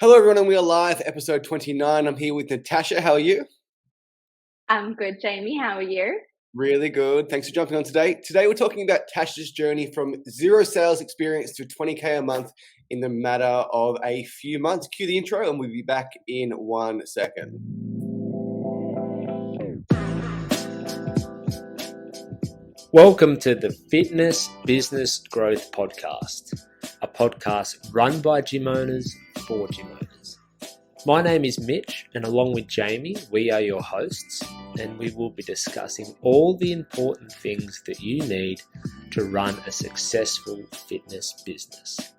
Hello, everyone, and we are live, episode 29. I'm here with Natasha. How are you? I'm good, Jamie. How are you? Really good. Thanks for jumping on today. Today, we're talking about Tasha's journey from zero sales experience to 20K a month in the matter of a few months. Cue the intro, and we'll be back in 1 second. Welcome to the Fitness Business Growth Podcast, a podcast run by gym owners for gym owners. My name is Mitch, and along with Jamie, we are your hosts, and we will be discussing all the important things that you need to run a successful fitness business.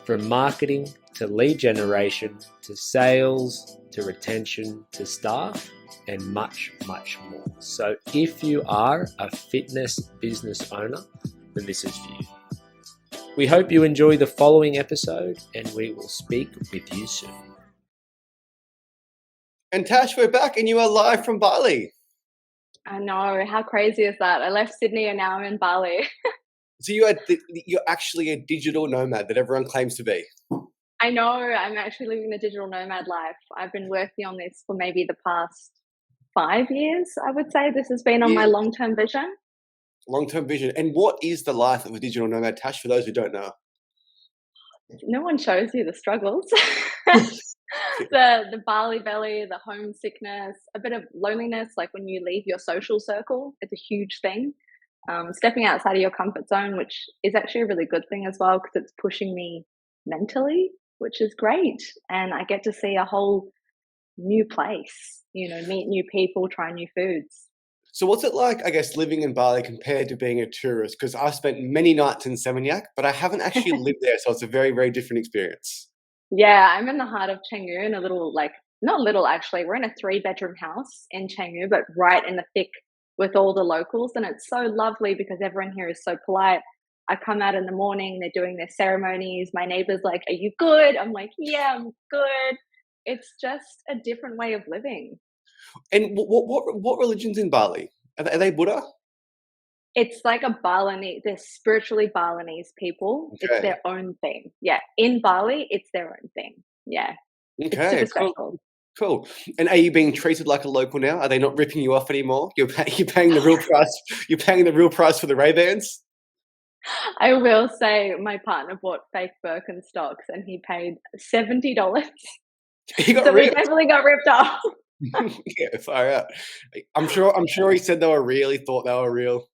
From marketing to lead generation to sales to retention to staff and much, much more. So if you are a fitness business owner, then this is for you. We hope you enjoy the following episode, and we will speak with you soon. And Tash, we're back, and you are live from Bali. I know. How crazy is that? I left Sydney and now I'm in Bali. So you're actually a digital nomad that everyone claims to be. I know. I'm actually living the digital nomad life. I've been working on this for maybe the past 5 years, I would say. This has been on my long-term vision. Long-term vision. And what is the life of a digital nomad, Tash, for those who don't know? No one shows you the struggles. the Bali belly, the homesickness, a bit of loneliness, like when you leave your social circle, it's a huge thing. Stepping outside of your comfort zone, which is actually a really good thing as well, because it's pushing me mentally, which is great. And I get to see a whole new place, meet new people, try new foods. So what's it like, I guess, living in Bali compared to being a tourist? Because I've spent many nights in Seminyak, but I haven't actually lived there, so it's a very, very different experience. Yeah, I'm in the heart of Canggu, in a little, not little actually, we're in a 3-bedroom house in Canggu, but right in the thick with all the locals. And it's so lovely because everyone here is so polite. I come out in the morning, they're doing their ceremonies. My neighbor's like, "Are you good?" I'm like, "Yeah, I'm good." It's just a different way of living. And what religion's in Bali? Are they Buddha? It's like a Balinese, they're spiritually Balinese people. Okay. It's their own thing. Yeah. In Bali, it's their own thing. Yeah. It's Okay, super special. cool. And are you being treated like a local now? Are they not ripping you off anymore? You're paying the real price. You're paying the real price for the Ray-Bans? I will say my partner bought fake Birkenstocks and he paid $70. He got So we ripped. definitely got ripped off. Yeah, far out. I'm sure he said they were real. He thought they were real.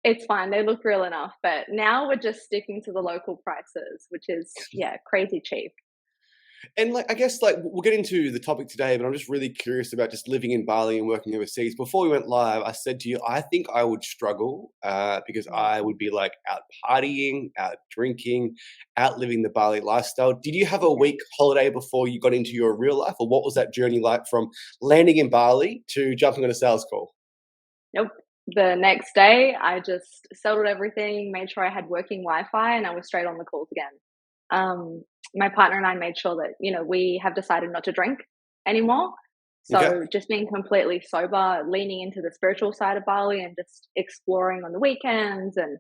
It's fine. They look real enough. But now we're just sticking to the local prices, which is, crazy cheap. And I guess we'll get into the topic today, but I'm just really curious about just living in Bali and working overseas. Before we went live, I said to you, I think I would struggle because I would be out partying, out drinking, out living the Bali lifestyle. Did you have a week holiday before you got into your real life, or what was that journey like from landing in Bali to jumping on a sales call? Nope. The next day, I just settled everything, made sure I had working Wi-Fi, and I was straight on the calls again. My partner and I made sure that, we have decided not to drink anymore. So just being completely sober, leaning into the spiritual side of Bali and just exploring on the weekends and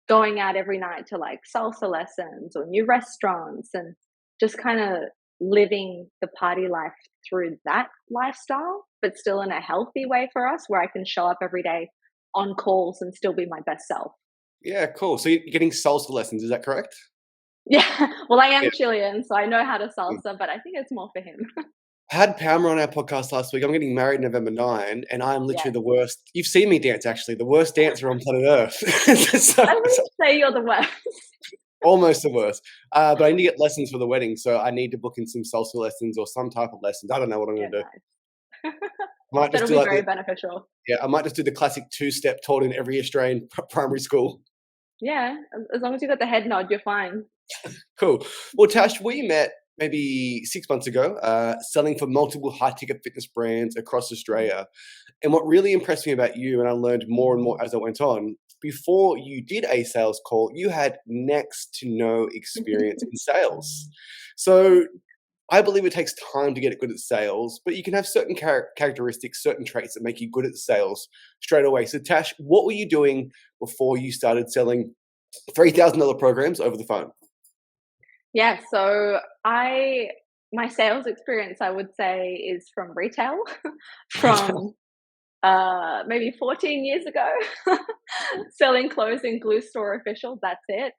going out every night to salsa lessons or new restaurants and just kind of living the party life through that lifestyle, but still in a healthy way for us where I can show up every day on calls and still be my best self. Yeah, cool. So you're getting salsa lessons, is that correct? Yeah, well, I am Chilean, so I know how to salsa, but I think it's more for him. I had Palmer on our podcast last week. I'm getting married November 9, and I'm literally the worst. You've seen me dance, actually. The worst dancer on planet Earth. I wouldn't say you're the worst. Almost the worst. But I need to get lessons for the wedding, so I need to book in some salsa lessons or some type of lessons. I don't know what I'm going to do. Nice. Might just That'll be very beneficial. Yeah, I might just do the classic 2-step taught in every Australian primary school. Yeah, as long as you got the head nod, you're fine. Cool. Well, Tash, we met maybe 6 months ago, selling for multiple high-ticket fitness brands across Australia. And what really impressed me about you, and I learned more and more as I went on, before you did a sales call, you had next to no experience in sales. So I believe it takes time to get good at sales, but you can have certain characteristics, certain traits that make you good at sales straight away. So Tash, what were you doing before you started selling $3,000 programs over the phone? Yeah, so I My sales experience, I would say, is from retail, from maybe 14 years ago, selling clothes in Glue Store official. That's it.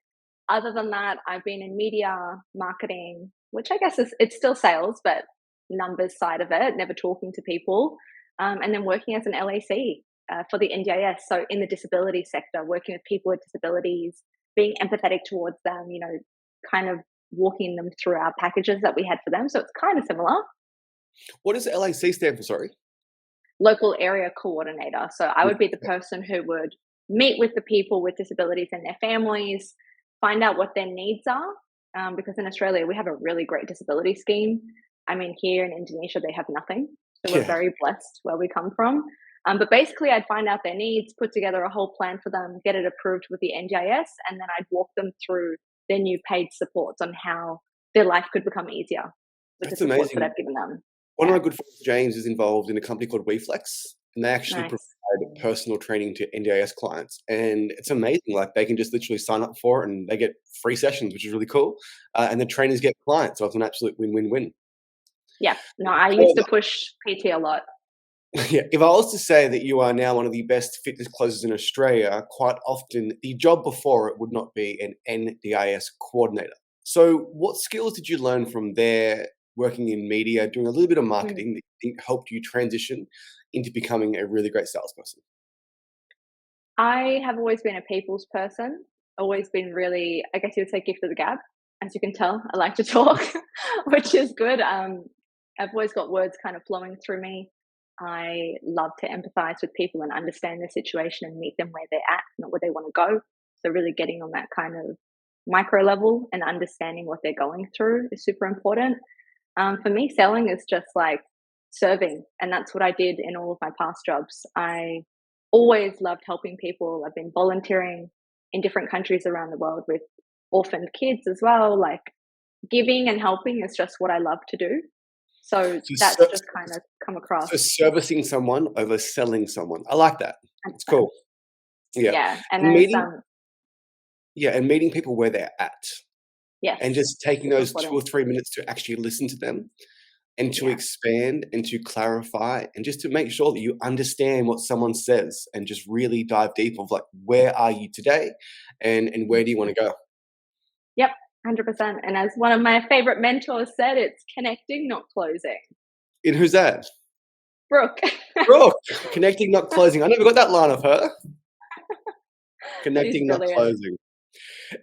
Other than that, I've been in media, marketing, which I guess is it's still sales, but numbers side of it, never talking to people, and then working as an LAC for the NDIS. So in the disability sector, working with people with disabilities, being empathetic towards them, kind of walking them through our packages that we had for them. So it's kind of similar. What does LAC stand for? Sorry. Local area coordinator. So I would be the person who would meet with the people with disabilities and their families, find out what their needs are. Because in Australia, we have a really great disability scheme. I mean, here in Indonesia, they have nothing. So we're Yeah. very blessed where we come from. But basically, I'd find out their needs, put together a whole plan for them, get it approved with the NDIS, and then I'd walk them through their new paid supports on how their life could become easier with the That's supports that amazing. I've given them. One of Yeah, my good friends, James, is involved in a company called WeFlex, and they actually provide nice. personal training to NDIS clients. And it's amazing. Like they can just literally sign up for it, and they get free sessions, which is really cool. And the trainers get clients, so it's an absolute win-win-win. Yeah, no, I used to However, push PT a lot. yeah, if I was to say that you are now one of the best fitness closers in Australia, quite often the job before it would not be an NDIS coordinator. So, what skills did you learn from there, working in media, doing a little bit of Mm. marketing that you think helped you transition into becoming a really great salesperson? I have always been a people's person, always been really, I guess you would say, gift of the gab. As you can tell, I like to talk, which is good. I've always got words kind of flowing through me. I love to empathize with people and understand their situation and meet them where they're at, not where they want to go. So, really getting on that kind of micro level and understanding what they're going through is super important. For me, selling is just like serving, and that's what I did in all of my past jobs. I always loved helping people. I've been volunteering in different countries around the world with orphaned kids as well. Like giving and helping is just what I love to do. So So, that's just kind of come across so servicing someone over selling someone. I like that. It's 100%. cool. Yeah, Yeah, and and there's meeting people where they're at, and yes, just taking super those 2 or important. 3 minutes to actually listen to them and to Yeah, expand and to clarify and just to make sure that you understand what someone says and just really dive deep of like where are you today and where do you want to go. yep, 100%. And as one of my favorite mentors said, it's connecting, not closing. And who's that? Brooke. Brooke. Connecting, not closing. I never got that line of her. She's Connecting, not brilliant. closing.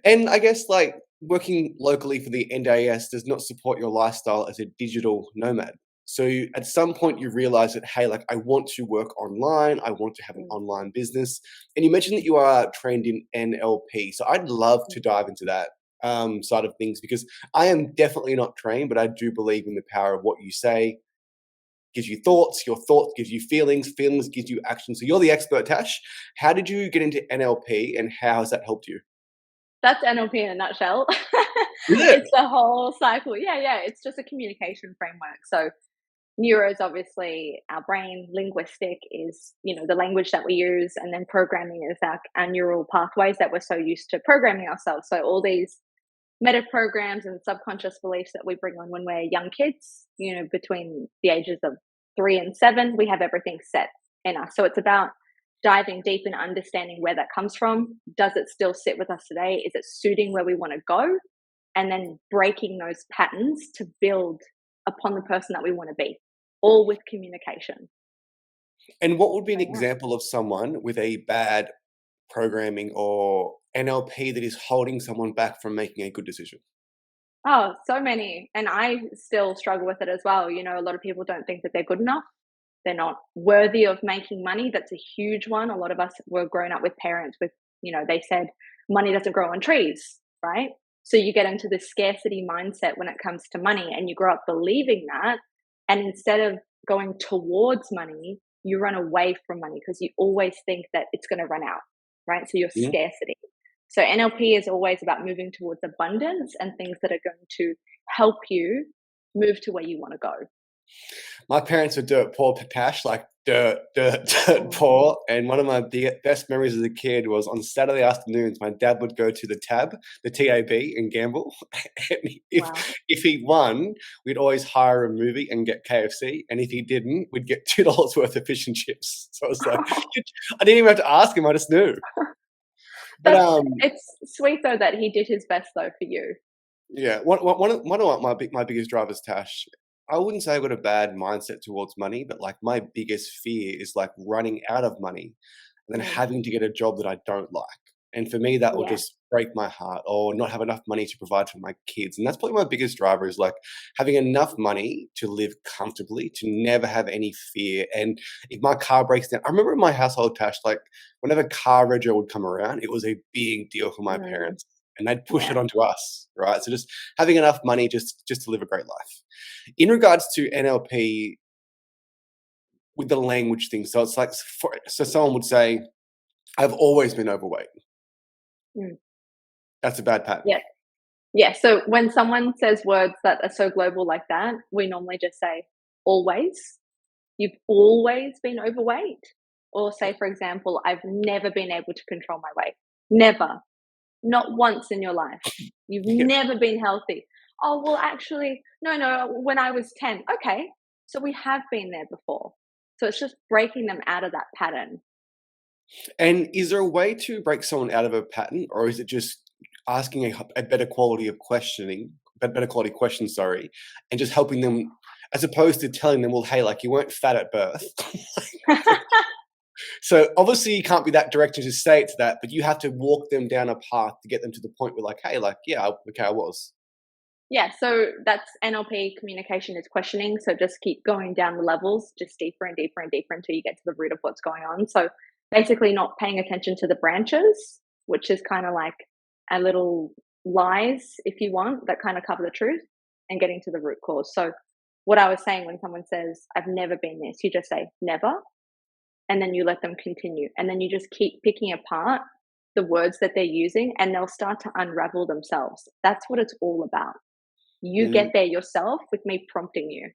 And I guess like working locally for the NDIS does not support your lifestyle as a digital nomad. So at some point you realize that, hey, like I want to work online, I want to have an Mm, online business. And you mentioned that you are trained in NLP. So I'd love to mm. dive into that side of things because I am definitely not trained, but I do believe in the power of what you say. Gives you thoughts, your thoughts gives you feelings, feelings gives you action. So you're the expert, Tash. How did you get into NLP and how has that helped you? That's NLP in a nutshell. Is it? It's the whole cycle. Yeah, yeah. It's just a communication framework. So neuro is obviously our brain, linguistic is, the language that we use, and then programming is our neural pathways that we're so used to programming ourselves. So all these meta programs and subconscious beliefs that we bring on when we're young kids, between the ages of 3 and 7, we have everything set in us. So it's about diving deep and understanding where that comes from. Does it still sit with us today? Is it suiting where we want to go? And then breaking those patterns to build upon the person that we want to be, all with communication. And what would be an So yeah. example of someone with a bad programming or NLP that is holding someone back from making a good decision? Oh, so many. And I still struggle with it as well. A lot of people don't think that they're good enough. They're not worthy of making money. That's a huge one. A lot of us were grown up with parents with, they said money doesn't grow on trees, right? So you get into this scarcity mindset when it comes to money and you grow up believing that. And instead of going towards money, you run away from money because you always think that it's going to run out, right? So you're Mhm. scarcity. So NLP is always about moving towards abundance and things that are going to help you move to where you want to go. My parents were dirt poor, Patash, like dirt poor. And one of my best memories as a kid was on Saturday afternoons, my dad would go to the TAB, and gamble. And if Wow. if he won, we'd always hire a movie and get KFC. And if he didn't, we'd get $2 worth of fish and chips. So I was like, I didn't even have to ask him; I just knew. But That's it's sweet though that he did his best though for you. yeah, one of my biggest drivers, Tash. I wouldn't say I've got a bad mindset towards money, but like my biggest fear is like running out of money and then Mm, having to get a job that I don't like. And for me, that will yeah. just break my heart, or not have enough money to provide for my kids. And that's probably my biggest driver is like having enough money to live comfortably, to never have any fear. And if my car breaks down, I remember in my household, Tash, like whenever car rego would come around, it was a big deal for my Mm, parents. And they'd push it yeah. onto us, right? So just having enough money just to live a great life. In regards to NLP with the language thing, so it's like so someone would say, "I've always been overweight." Mm, That's a bad pattern. yeah. Yeah. So when someone says words that are so global like that, we normally just say always. You've always been overweight. Or say, for example, I've never been able to control my weight. Never. Not once in your life. You've Yeah. never been healthy. Oh, well, actually, no, when I was 10. Okay. So we have been there before. So it's just breaking them out of that pattern. And is there a way to break someone out of a pattern, or is it just asking a better quality of questioning, better quality questions, sorry, and just helping them, as opposed to telling them, "Well, hey, like you weren't fat at birth." So obviously you can't be that direct and just say it to that, but you have to walk them down a path to get them to the point where like, hey, like, yeah, okay, I was. Yeah, so that's NLP communication is questioning. So just keep going down the levels, just deeper and deeper and deeper until you get to the root of what's going on. So basically, not paying attention to the branches, which is kind of like a little lies, if you want, that kind of cover the truth, and getting to the root cause. So what I was saying when someone says, I've never been this, you just say never, and then you let them continue. And then you just keep picking apart the words that they're using, and they'll start to unravel themselves. That's what it's all about. You Mm. get there yourself with me prompting you.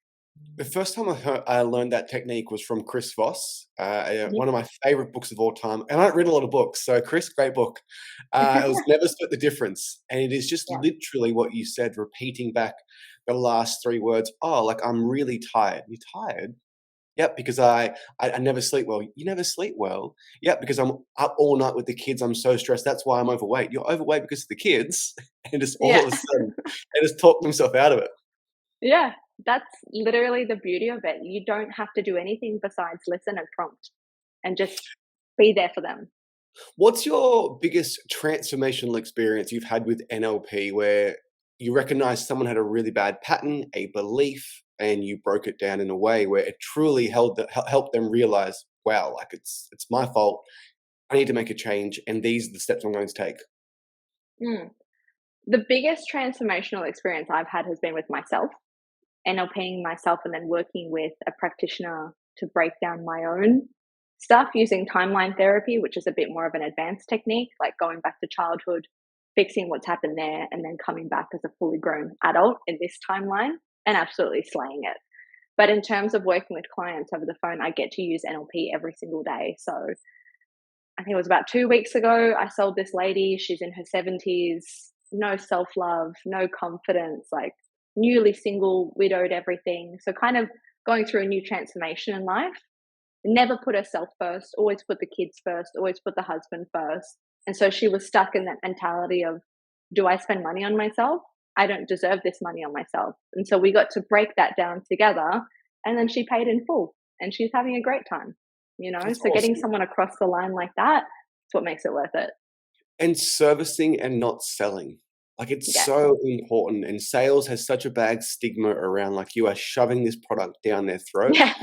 The first time I learned that technique was from Chris Voss, Mhm. one of my favorite books of all time. And I don't read a lot of books, so Chris, great book. It was Never Split the Difference, and it is just Yeah. literally what you said, repeating back the last three words. Oh, like I'm really tired. You're tired? Yep, because I never sleep well. You never sleep well? Yep, because I'm up all night with the kids. I'm so stressed. That's why I'm overweight. You're overweight because of the kids, and just all Yeah. of a sudden, they just talk themselves out of it. Yeah. That's literally the beauty of it. You don't have to do anything besides listen and prompt and just be there for them. What's your biggest transformational experience you've had with NLP where you recognize someone had a really bad pattern, a belief, and you broke it down in a way where it truly helped them realize, wow, like it's my fault. I need to make a change, and these are the steps I'm going to take. Mm. The biggest transformational experience I've had has been with myself, NLPing myself, and then working with a practitioner to break down my own stuff using timeline therapy, which is a bit more of an advanced technique, like going back to childhood, fixing what's happened there, and then coming back as a fully grown adult in this timeline and absolutely slaying it. But in terms of working with clients over the phone, I get to use NLP every single day. So I think it was about 2 weeks ago, I sold this lady. She's in her 70s, no self love, no confidence, like newly single, widowed, everything. So, kind of going through a new transformation in life. Never put herself first, always put the kids first, always put the husband first. And so she was stuck in that mentality of, do I spend money on myself? I don't deserve this money on myself. And so we got to break that down together. And then she paid in full and she's having a great time, you know? That's So getting awesome. someone across the line like that, is what makes it worth it. And servicing and not selling. Like it's Yeah. so important. And sales has such a bad stigma around like you are shoving this product down their throat. Yeah.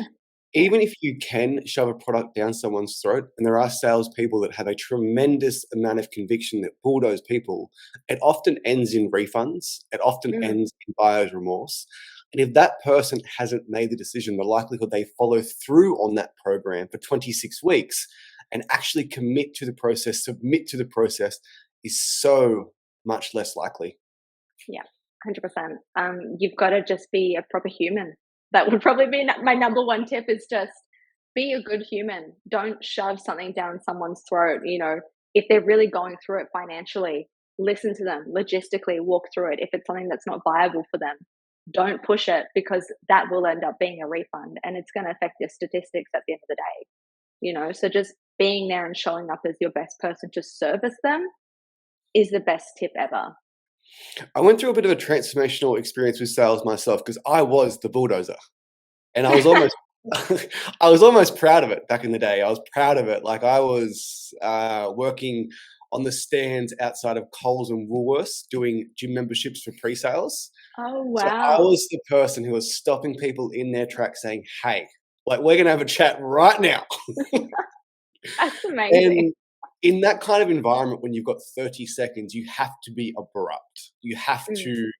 Yeah. Even if you can shove a product down someone's throat, and there are salespeople that have a tremendous amount of conviction that bulldoze people, it often ends in refunds. It often Mm, ends in buyer's remorse. And if that person hasn't made the decision, the likelihood they follow through on that program for 26 weeks and actually commit to the process, submit to the process, is so much less likely. yeah. 100%. You've got to just be a proper human. That would probably be my number one tip, is just be a good human. Don't shove something down someone's throat. If they're really going through it financially, listen to them logistically, walk through it. If it's something that's not viable for them, don't push it, because that will end up being a refund and it's going to affect your statistics at the end of the day. So just being there and showing up as your best person to service them is the best tip ever. I went through a bit of a transformational experience with sales myself because I was the bulldozer, and I was almost I was almost proud of it back in the day. I was proud of it. Like I was working on the stands outside of Coles and Woolworths doing gym memberships for pre-sales. Oh, So I wow. was the person who was stopping people in their tracks saying, "Hey, like we're gonna have a chat right now." That's amazing. And in that kind of environment, when you've got 30 seconds, you have to be abrupt. You have Mm, to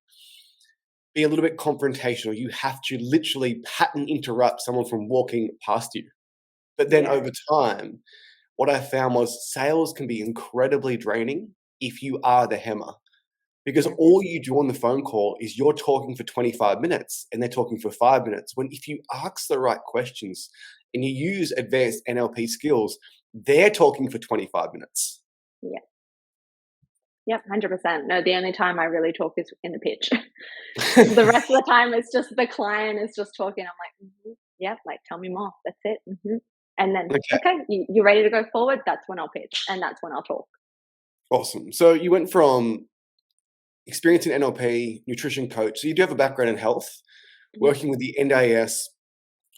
be a little bit confrontational. You have to literally pattern interrupt someone from walking past you. But then yeah. over time, what I found was sales can be incredibly draining if you are the hammer. Because Mhm. all you do on the phone call is you're talking for 25 minutes and they're talking for 5 minutes. When if you ask the right questions and you use advanced NLP skills, they're talking for 25 minutes. Yeah. Yep. 100%. No, the only time I really talk is in the pitch. The rest of the time, it's just the client is just talking. I'm like, yep, like tell me more. That's it. And then, Okay, okay, you ready to go forward? That's when I'll pitch, and that's when I'll talk. awesome. So you went from experience in NLP, nutrition coach. So you do have a background in health, Mhm. working with the NDIS,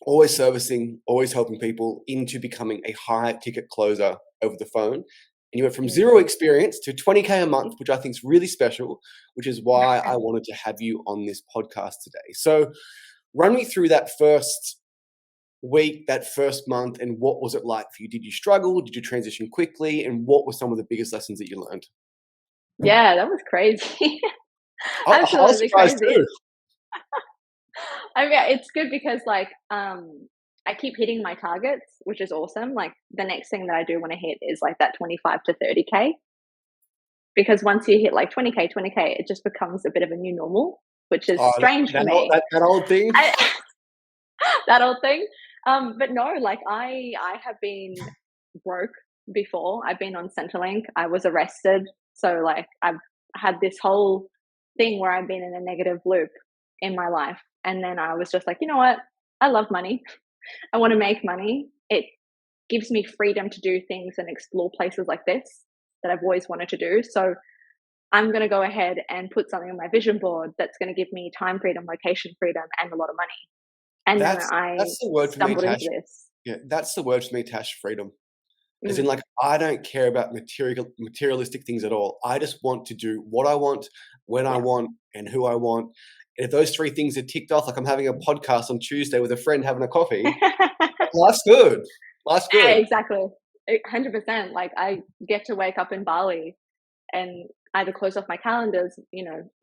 always servicing, always helping people into becoming a high ticket closer over the phone. And you went from Mm. zero experience to 20K a month, which I think is really special, which is why I wanted to have you on this podcast today. So run me through that first week, that first month, and what was it like for you? Did you struggle? Did you transition quickly? And what were some of the biggest lessons that you learned? Yeah, that was crazy. I was Absolutely surprised crazy. too. I mean, it's good because I keep hitting my targets, which is awesome. Like the next thing that I do want to hit is like that 25 to 30K, because once you hit like 20K, 20K, it just becomes a bit of a new normal, which is Oh, strange for me. that old thing. I, that old thing. But no, like I have been broke before. I've been on Centrelink. I was arrested. So like I've had this whole thing where I've been in a negative loop in my life. And then I was just like, you know what? I love money. I want to make money. It gives me freedom to do things and explore places like this that I've always wanted to do. So I'm going to go ahead and put something on my vision board that's going to give me time freedom, location freedom, and a lot of money. And then That's I that's the word for me, stumbled Tash. into this. Yeah, that's the word for me, Tash. Freedom. As in, Mm. like, I don't care about materialistic things at all. I just want to do what I want, when I Yeah. want, and who I want. And if those three things are ticked off, like I'm having a podcast on Tuesday with a friend having a coffee, life's good. Life's Yeah, good. exactly. 100%. Like I get to wake up in Bali and either close off my calendars,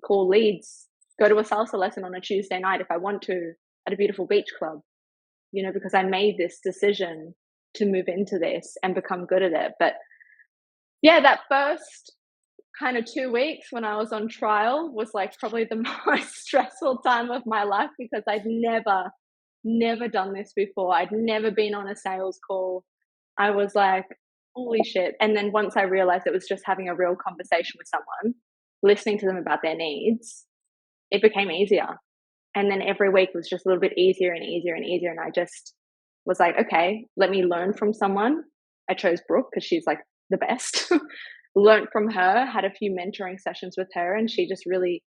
call leads, go to a salsa lesson on a Tuesday night if I want to at a beautiful beach club, because I made this decision to move into this and become good at it. But yeah, that first kind of 2 weeks when I was on trial was like probably the most stressful time of my life, because I'd never done this before. I'd never been on a sales call. I was like, holy shit. And then once I realized it was just having a real conversation with someone, listening to them about their needs, it became easier. And then every week was just a little bit easier and easier and easier. And I just was like, okay, let me learn from someone. I chose Brooke because she's like the best. Learned from her, had a few mentoring sessions with her, and she just really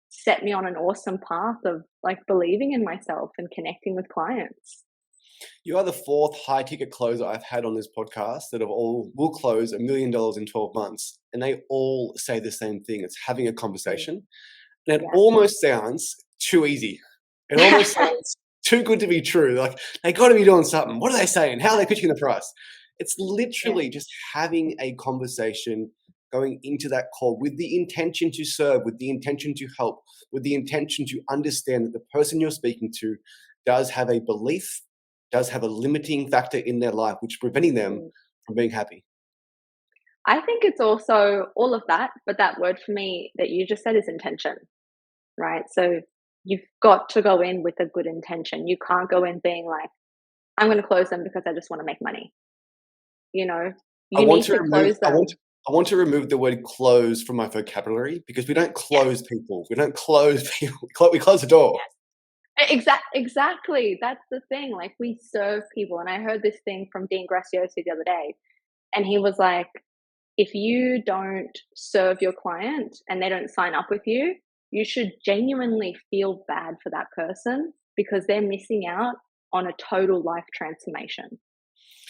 set me on an awesome path of like believing in myself and connecting with clients. You are the fourth high ticket closer I've had on this podcast that have all will close $1 million in 12 months. And they all say the same thing. It's having a Mm. conversation. And it Yeah. almost sounds too easy. It almost sounds too good to be true. Like they got to be doing something. What are they saying? How are they pitching the price? It's Yeah. literally just having a conversation, going into that call with the intention to serve, with the intention to help, with the intention to understand that the person you're speaking to does have a belief, does have a limiting factor in their life, which is preventing them Mm. from being happy. I think it's also all of that, but that word for me that you just said is intention, right? So you've got to go in with a good intention. You can't go in being like, I'm going to close them because I just want to make money. You know, I you want need to to remove close them. I want to remove the word "close" from my vocabulary because we don't Yes, close people. We don't close people. We close the door. yes. Exactly. That's the thing. Like we serve people. And I heard this thing from Dean Graciosi the other day. And he was like, if you don't serve your client and they don't sign up with you, you should genuinely feel bad for that person because they're missing out on a total life transformation.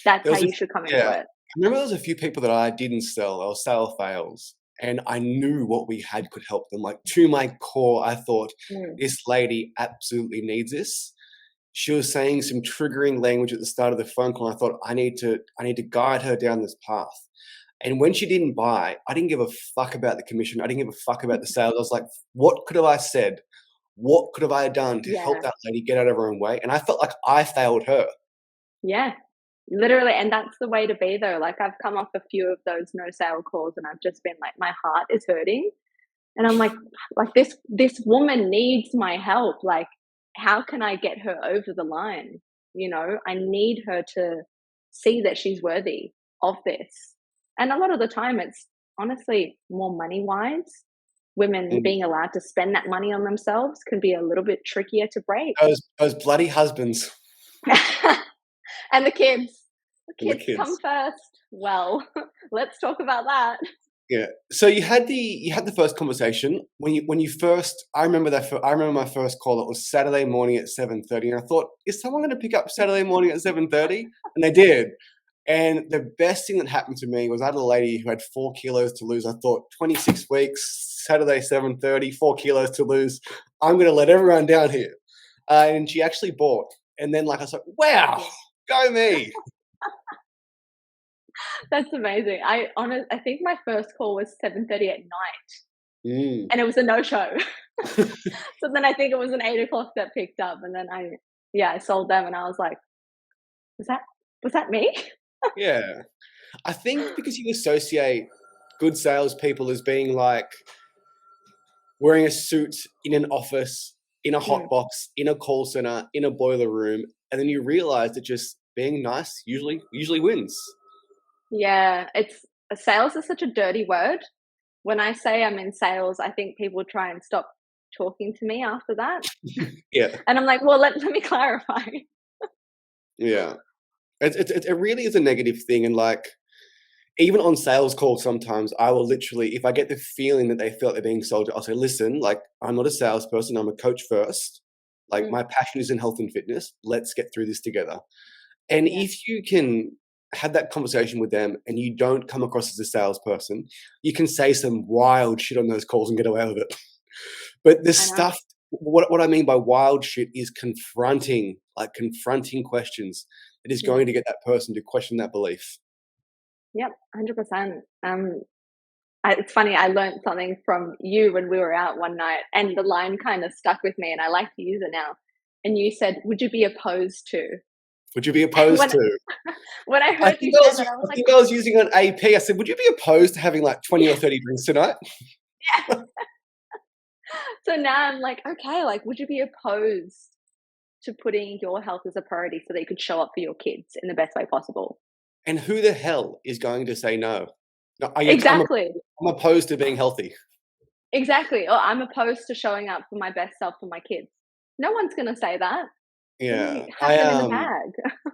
That's There how was a you should come into Yeah. it. I remember there was a few people that I didn't sell or sale fails, and I knew what we had could help them. Like, to my core, I thought, Mm, "This lady absolutely needs this." She was saying some triggering language at the start of the phone call, and I thought, I need to guide her down this path." And when she didn't buy, I didn't give a fuck about the commission. I didn't give a fuck about the sales. I was like, "What could have I said? What could have I done to help yeah. that lady get out of her own way?" And I felt like I failed her. Yeah. Literally, and that's the way to be though. Like I've come off a few of those no sale calls and I've just been like, my heart is hurting. And I'm like this woman needs my help. Like, how can I get her over the line? You know, I need her to see that she's worthy of this. And a lot of the time it's honestly more money wise. Women Mm. being allowed to spend that money on themselves can be a little bit trickier to break. Those bloody husbands And the kids. The and the kids come kids. first. Well, let's talk about that. Yeah. So you had the first conversation when you first. I remember my first call. It was Saturday morning at 7:30, and I thought, is someone going to pick up Saturday morning at 7:30? And they did. And the best thing that happened to me was I had a lady who had 4 kilos to lose. I thought 26 weeks, Saturday 7:30, 4 kilos to lose. I'm going to let everyone down here. And she actually bought. And then like I was like, wow, Yeah. go me. That's amazing. I think my first call was 7:30 at night, Mm. and it was a no-show. So then I think it was an 8 o'clock that picked up, and then I sold them, and I was like, "Was that me?" Yeah. I think because you associate good salespeople as being like wearing a suit in an office, in a hot Mm, box, in a call center, in a boiler room, and then you realize that just being nice usually wins. yeah, it's sales is such a dirty word. When I say I'm in sales, I think people try and stop talking to me after that, Yeah, and I'm like, "Well, let me clarify." yeah. It really is a negative thing, and like even on sales calls, sometimes I will literally, if I get the feeling that they feel they're being sold, I'll say, "Listen, like I'm not a salesperson. I'm a coach first. Like Mm, my passion is in health and fitness. Let's get through this together." And yeah, if you can have that conversation with them and you don't come across as a salesperson, you can say some wild shit on those calls and get away with it. But the I know. stuff, what I mean by wild shit is confronting, like confronting questions that is Mm, going to get that person to question that belief. yep, 100%. It's funny, I learned something from you when we were out one night, and the line kind of stuck with me, and I like to use it now. And you said, "Would you be opposed to?" Would you be And opposed to? when I heard you say that, I was I like, think I was using an AP. I said, "Would you be opposed to having like 20 or "Yeah, 30 drinks tonight?" yeah." So now I'm like, "Okay, like, would you be opposed to putting your health as a priority so that you could show up for your kids in the best way possible?" And who the hell is going to say no? No, Exactly, I'm opposed to being healthy. exactly. Or I'm opposed to showing up for my best self for my kids. No one's gonna say that. Yeah, We have them in the bag.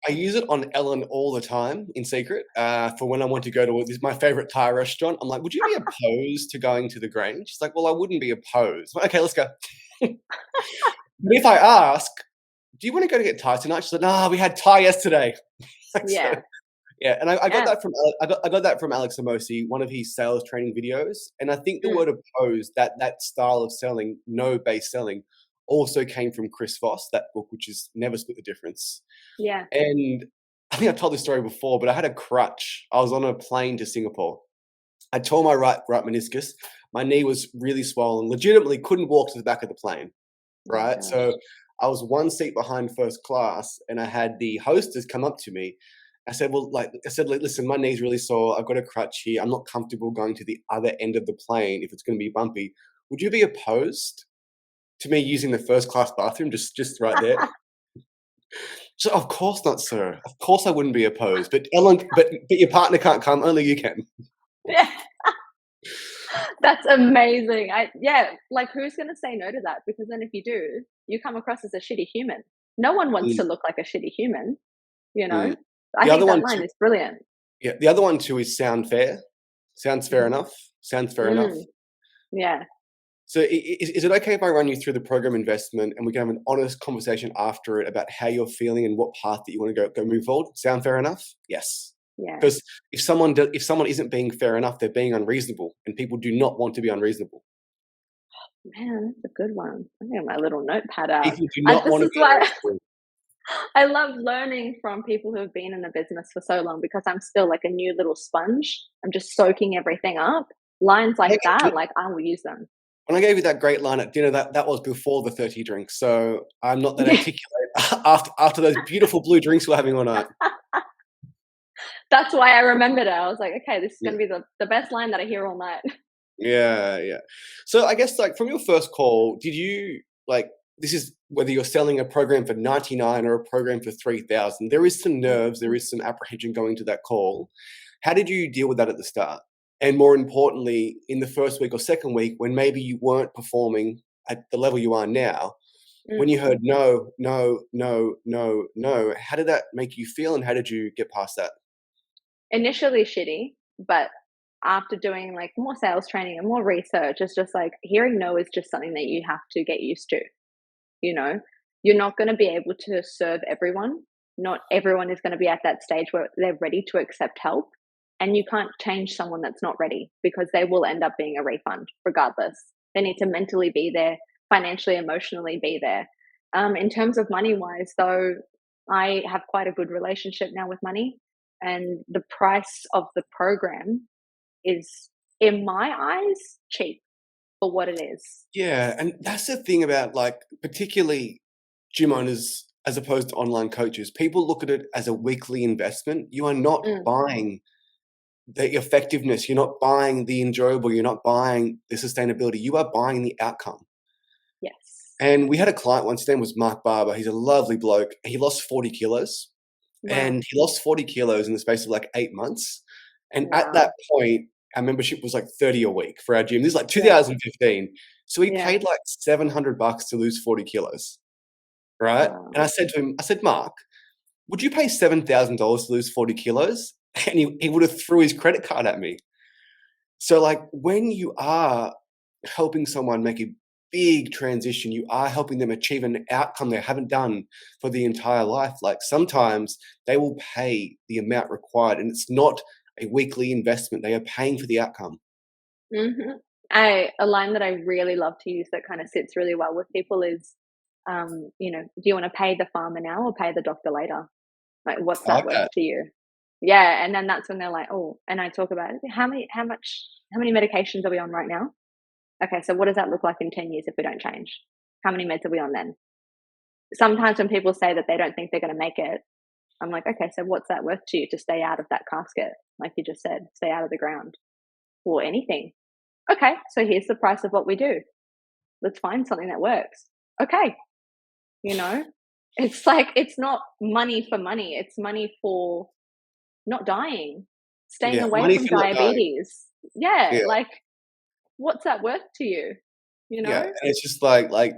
I use it on Ellen all the time in secret, for when I want to go to this my favorite Thai restaurant. I'm like, "Would you be opposed to going to the Grange?" She's like, "Well, I wouldn't be opposed." I'm like, "Okay, let's go." But if I ask, "Do you wanna go to get Thai tonight?" She's like, "Nah, we had Thai yesterday." Like, so Yeah, yeah, and I got yeah. that from I got that from Alex Hormozi, one of his sales training videos, and I think the Mm, word opposed, that style of selling, no-base selling, also came from Chris Voss, that book, which is Never Split the Difference. yeah. And I think I've told this story before, but I had a crutch. I was on a plane to Singapore. I tore my right meniscus. My knee was really swollen, legitimately couldn't walk to the back of the plane, Oh my right? gosh. So I was one seat behind first class, and I had the hostess come up to me. I said, "Well, like," I said, "Like, listen, my knee's really sore. I've got a crutch here. I'm not comfortable going to the other end of the plane if it's gonna be bumpy. Would you be opposed?" to me using the first class bathroom just right there. So of course not, sir. Of course I wouldn't be opposed. But Ellen, but your partner can't come. Only you can. Yeah. That's amazing. Like who's gonna say no to that? Because then if you do, you come across as a shitty human. No one wants Mm, to look like a shitty human, you mm. know? I The think other that one line too. is brilliant. Yeah, the other one too is sound fair. Sounds fair Mhm. enough. Sounds fair enough. Yeah. So is it okay if I run you through the program investment and we can have an honest conversation after it about how you're feeling and what path that you want to go move forward? Sound fair enough? Yes. Yeah. Because if someone isn't being fair enough, they're being unreasonable, and people do not want to be unreasonable. Man, that's a good one. I got my little notepad out. People do not This want to is be why unreasonable. I love learning from people who have been in the business for so long because I'm still like a new little sponge. I'm just soaking everything up. Lines like that, like I will use them. When I gave you that great line at dinner, that was before the 30 drinks. So I'm not that Yeah. articulate after those beautiful blue drinks we're having all night. That's why I remembered it. I was like, okay, this is Yeah. going to be the best line that I hear all night. Yeah, yeah. So I guess like from your first call, did you like this is whether you're selling a program for 99 or a program for 3,000, there is some nerves, there is some apprehension going to that call. How did you deal with that at the start? And more importantly, in the first week or second week, when maybe you weren't performing at the level you are now, when you heard no, no, no, no, no, how did that make you feel and how did you get past that? Initially shitty, but after doing like more sales training and more research, it's just like hearing no is just something that you have to get used to. You know, you're not going to be able to serve everyone. Not everyone is going to be at that stage where they're ready to accept help. And you can't change someone that's not ready because they will end up being a refund regardless. They need to mentally be there, financially, emotionally be there. In terms of money wise, though, I have quite a good relationship now with money. And the price of the program is, in my eyes, cheap for what it is. Yeah, and that's the thing about like particularly gym owners as opposed to online coaches. People look at it as a weekly investment. You are not Mm, buying the effectiveness, you're not buying the enjoyable, you're not buying the sustainability, you are buying the outcome. yes. And we had a client once, his name was Mark Barber. He's a lovely bloke. He lost 40 kilos Wow. and he lost 40 kilos in the space of like 8 months. And at that Wow. point, our membership was like 30 a week for our gym. This is like Yeah. 2015. So he Yeah. paid like $700 to lose 40 kilos. Right. And I Wow. said to him, I said, Mark, would you pay $7,000 to lose 40 kilos? And he would have threw his credit card at me. So like when you are helping someone make a big transition, you are helping them achieve an outcome they haven't done for the entire life. Like sometimes they will pay the amount required and it's not a weekly investment. They are paying for the outcome. Mhm. A line that I really love to use that kind of sits really well with people is, do you want to pay the farmer now or pay the doctor later? Like, what's I that like worth that. to you? Yeah, and then that's when they're like, oh, and I talk about how many medications are we on right now? Okay, so what does that look like in 10 years if we don't change? How many meds are we on then? Sometimes when people say that they don't think they're going to make it, I'm like, okay, so what's that worth to you to stay out of that casket? Like you just said, stay out of the ground or anything. Okay, so here's the price of what we do. Let's find something that works. Okay, you know, it's like it's not money for money, it's money for not dying, staying Yeah. away Money from for not dying. diabetes. Yeah, Yeah. like what's that worth to you? You Yeah. know? And it's just like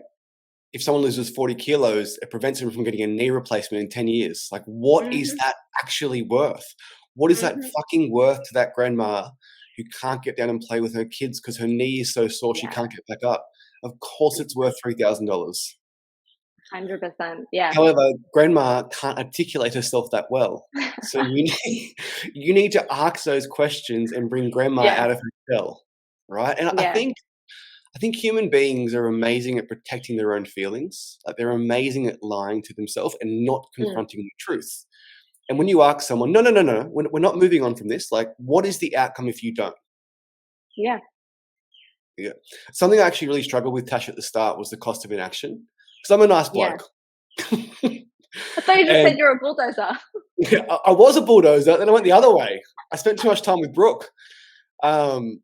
if someone loses 40 kilos, it prevents them from getting a knee replacement in 10 years. Like, what is Mhm. that actually worth? What is that Mhm. fucking worth to that grandma who can't get down and play with her kids because her knee is so sore she Yeah, can't get back up? Of course, it's worth $3,000. 100%. Yeah. However, grandma can't articulate herself that well. So you need to ask those questions and bring grandma Yeah. out of her shell, right? And I Yeah. think I think human beings are amazing at protecting their own feelings. Like they're amazing at lying to themselves and not Mm. confronting the truth. And when you ask someone, no, no, no, no, we're not moving on from this. Like, what is the outcome if you don't? Yeah. Yeah. Something I actually really struggled with, Tash, at the start was the cost of inaction. Because I'm a nice Yeah. bloke. I thought you just And said you're a bulldozer. yeah, I was a bulldozer, then I went the other way. I spent too much time with Brooke. Um,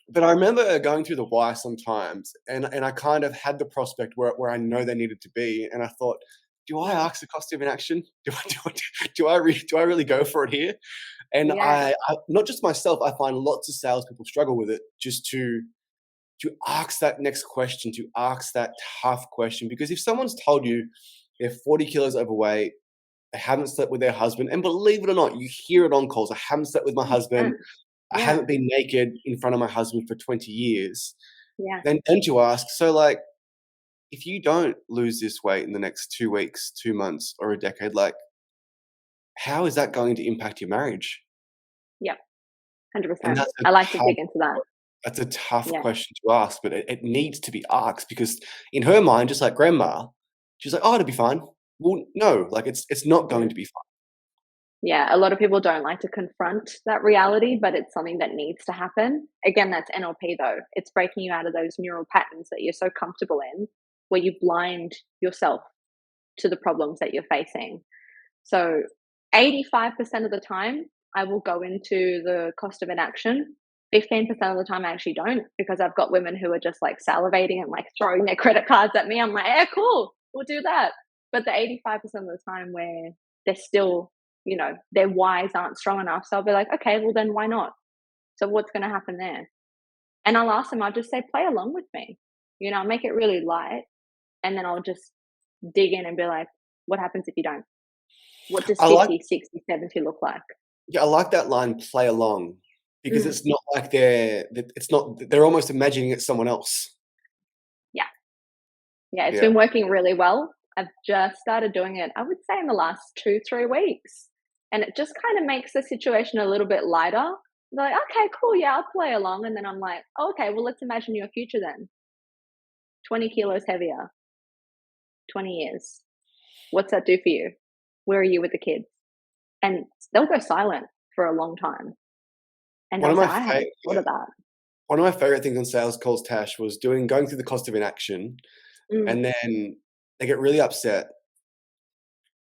But I remember going through the why sometimes, and I kind of had the prospect where I know they needed to be, and I thought, do I ask the cost of inaction? Do I really go for it here? And Yeah. I not just myself, I find lots of salespeople struggle with it, just to ask that next question, to ask that tough question. Because if someone's told you they're 40 kilos overweight, they haven't slept with their husband, and believe it or not, you hear it on calls. I haven't slept with my 100%. husband. I Yeah. haven't been naked in front of my husband for 20 years. Yeah. Then to ask, so like, if you don't lose this weight in the next 2 weeks, 2 months, or a decade, like, how is that going to impact your marriage? Yep. And 100%. I like to dig into that. that's a tough Yeah. question to ask, but it needs to be asked because in her mind, just like grandma, she's like, "Oh, it'll be fine." Well, no, like it's not going Mm. to be fine. Yeah, a lot of people don't like to confront that reality, but it's something that needs to happen. Again, that's NLP though. It's breaking you out of those neural patterns that you're so comfortable in, where you blind yourself to the problems that you're facing. So 85% of the time, I will go into the cost of inaction. 15% of the time, I actually don't, because I've got women who are just like salivating and like throwing their credit cards at me. I'm like, yeah, cool, we'll do that. But the 85% of the time where they're still, their whys aren't strong enough. So I'll be like, okay, well, then why not? So what's going to happen there? And I'll ask them, I'll just say, play along with me, I'll make it really light. And then I'll just dig in and be like, what happens if you don't? What does I like 50, 60, 70 look like? yeah, I like that line, "Play along," because Mm, it's not like it's not they're almost imagining it's someone else. yeah. Yeah, it's Yeah. been working really well. I've just started doing it, I would say, in the last 2, 3 weeks. And it just kind of makes the situation a little bit lighter. They're like, okay, cool, yeah, I'll play along. And then I'm like, oh, okay, well, let's imagine your future then. 20 kilos heavier, 20 years. What's that do for you? Where are you with the kids? And they'll go silent for a long time. And One they'll of say, my I fa haven't thought yeah, of that. one of my favorite things on sales calls, Tash, was going through the cost of inaction, Mm, and then they get really upset.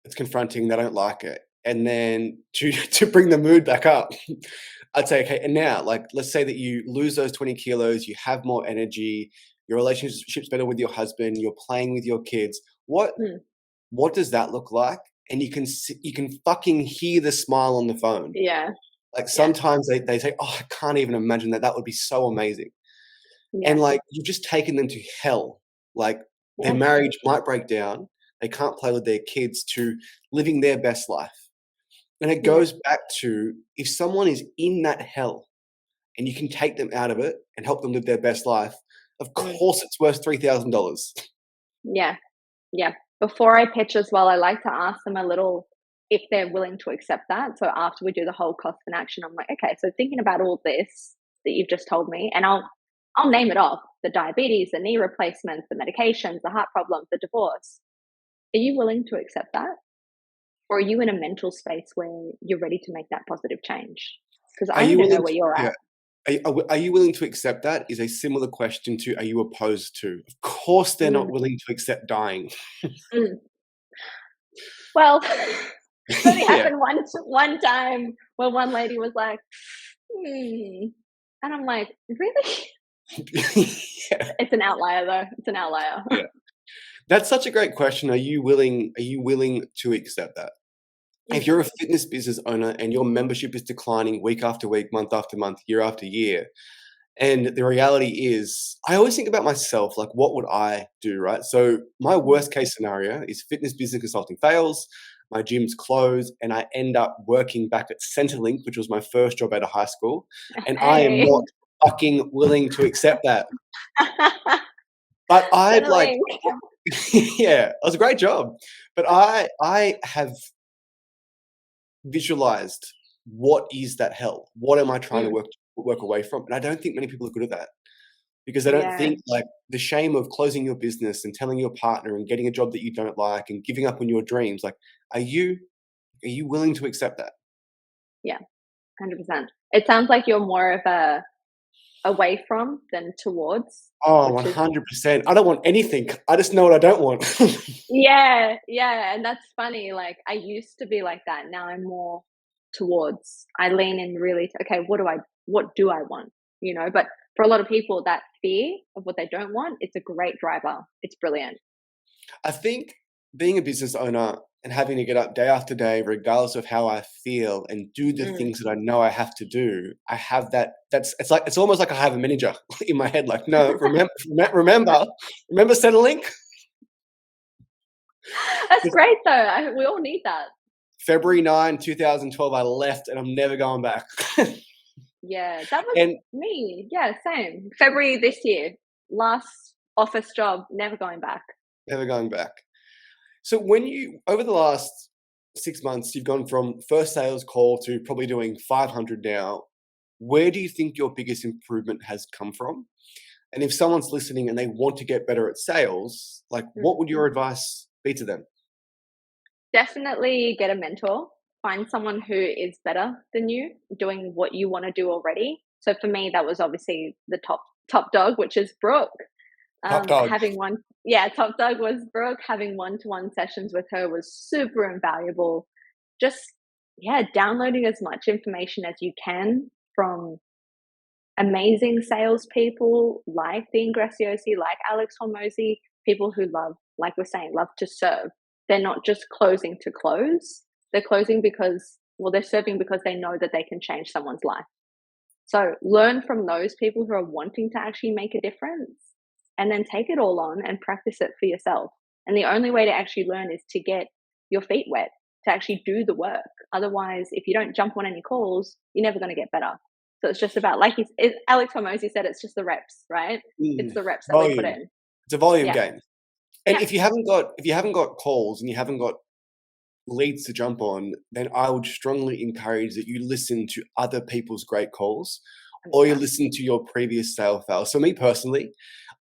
It's confronting, they don't like it. And then to to bring the mood back up, I'd say, "Okay, and now, like, let's say that you lose those 20 kilos, you have more energy, your relationship's better with your husband, you're playing with your kids. mm, What does that look like?" And you can fucking hear the smile on the phone. yeah, Like, yeah, sometimes they say, "Oh, I can't even imagine that. That would be so amazing." yeah, And, like, you've just taken them to hell. Like, their yeah, marriage might break down, they can't play with their kids, to living their best life. And it yeah. goes back to, if someone is in that hell and you can take them out of it and help them live their best life, of Mm. course it's worth $3,000. Yeah, yeah. Before I pitch as well, I like to ask them a little if they're willing to accept that. So after we do the whole cost and action, I'm like, okay, so thinking about all this that you've just told me, and I'll name it off: the diabetes, the knee replacements, the medications, the heart problems, the divorce. Are you willing to accept that? Or are you in a mental space where you're ready to make that positive change? Because Are I you need to know willing where to you're yeah. at. Are you willing to accept that is a similar question to, are you opposed to? Of course, they're not Mm, willing to accept dying. mm. Well, it's only Yeah. happened one time where one lady was like, "Hmm," and I'm like, "Really?" Yeah, It's an outlier, though. It's an outlier. yeah. That's such a great question. Are you willing to accept that? If Mm, you're a fitness business owner and your membership is declining week after week, month after month, year after year, and the reality is, I always think about myself, like, what would I do, right? So my mm. worst case scenario is fitness business consulting fails, my gym's closed, and I end up working back at Centrelink, which was my first job out of high school, and I am Hey, not fucking willing to accept that. But I'd like, Centrelink. yeah, it was a great job. But I have visualized, what is that hell? What am I trying to Mm, work away from? And I don't think many people are good at that. Because they don't yeah, think, like, the shame of closing your business and telling your partner and getting a job that you don't like and giving up on your dreams, like, are you willing to accept that? yeah, 100%. It sounds like you're more of a away from than towards, Oh, which is 100%. I don't want anything. I just know what I don't want. yeah, yeah, and that's funny. Like I used to be like that. Now I'm more towards. I lean in really. Okay, what do I want? But for a lot of people, that fear of what they don't want, it's a great driver. It's brilliant. I think being a business owner and having to get up day after day, regardless of how I feel, and do the Mm. things that I know I have to do, I have that. It's almost like I have a manager in my head. Like, no, remember settling. That's great though. We all need that. February 9, 2012, I left, and I'm never going back. Yeah, that was And me. Yeah, same. February this year, last office job, never going back. never going back. So over the last 6 months, you've gone from first sales call to probably doing 500 now. Where do you think your biggest improvement has come from? And if someone's listening and they want to get better at sales, like, what would your advice be to them? Definitely get a mentor. Find someone who is better than you, doing what you want to do already. So for me, that was obviously the top dog, which is Brooke. Top dog. Top dog was Brooke. Having one-to-one sessions with her was super invaluable. Just downloading as much information as you can from amazing salespeople like Dean Graziosi, like Alex Hormozy, people who like we're saying, love to serve. They're not just closing to close. They're closing they're serving because they know that they can change someone's life. So learn from those people who are wanting to actually make a difference, and then take it all on and practice it for yourself. And the only way to actually learn is to get your feet wet, to actually do the work. Otherwise, if you don't jump on any calls, you're never going to get better. So it's just about, Alex Hormozy said, it's just the reps, right? It's the reps that we put in. It's a volume Yeah. game. And if you haven't got calls and you haven't got leads to jump on, then I would strongly encourage that you listen to other people's great calls, or you listen to your previous sale fails. So me personally,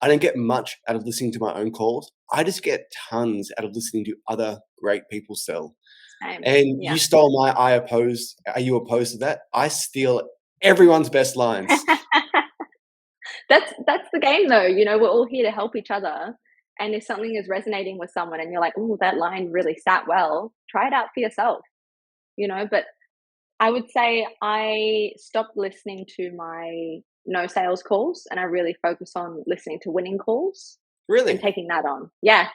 I don't get much out of listening to my own calls. I just get tons out of listening to other great people sell. Same. And Yeah. you stole my I opposed. Are you opposed to that? I steal everyone's best lines. That's the game though. We're all here to help each other. And if something is resonating with someone and you're like, oh, that line really sat well, try it out for yourself. But I would say I stopped listening to my no sales calls, and I really focus on listening to winning calls and Really? taking that on. Yeah.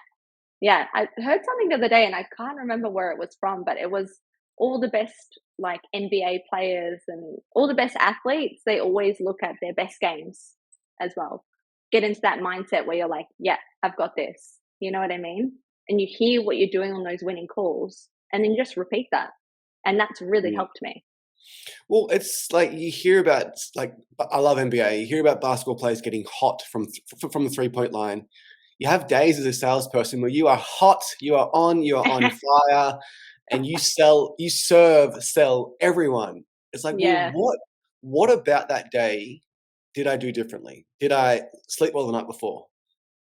Yeah. I heard something the other day and I can't remember where it was from, but it was all the best like NBA players and all the best athletes. They always look at their best games as well. Get into that mindset where you're like, yeah, I've got this. You know what I mean? And you hear what you're doing on those winning calls, and then you just repeat that. And that's really helped me. Well, it's like you hear about, like, I love NBA. You hear about basketball players getting hot from the 3-point line. You have days as a salesperson where you are hot, you are on fire, and you sell everyone. It's like, Yeah. well, what about that day did I do differently? Did I sleep well the night before?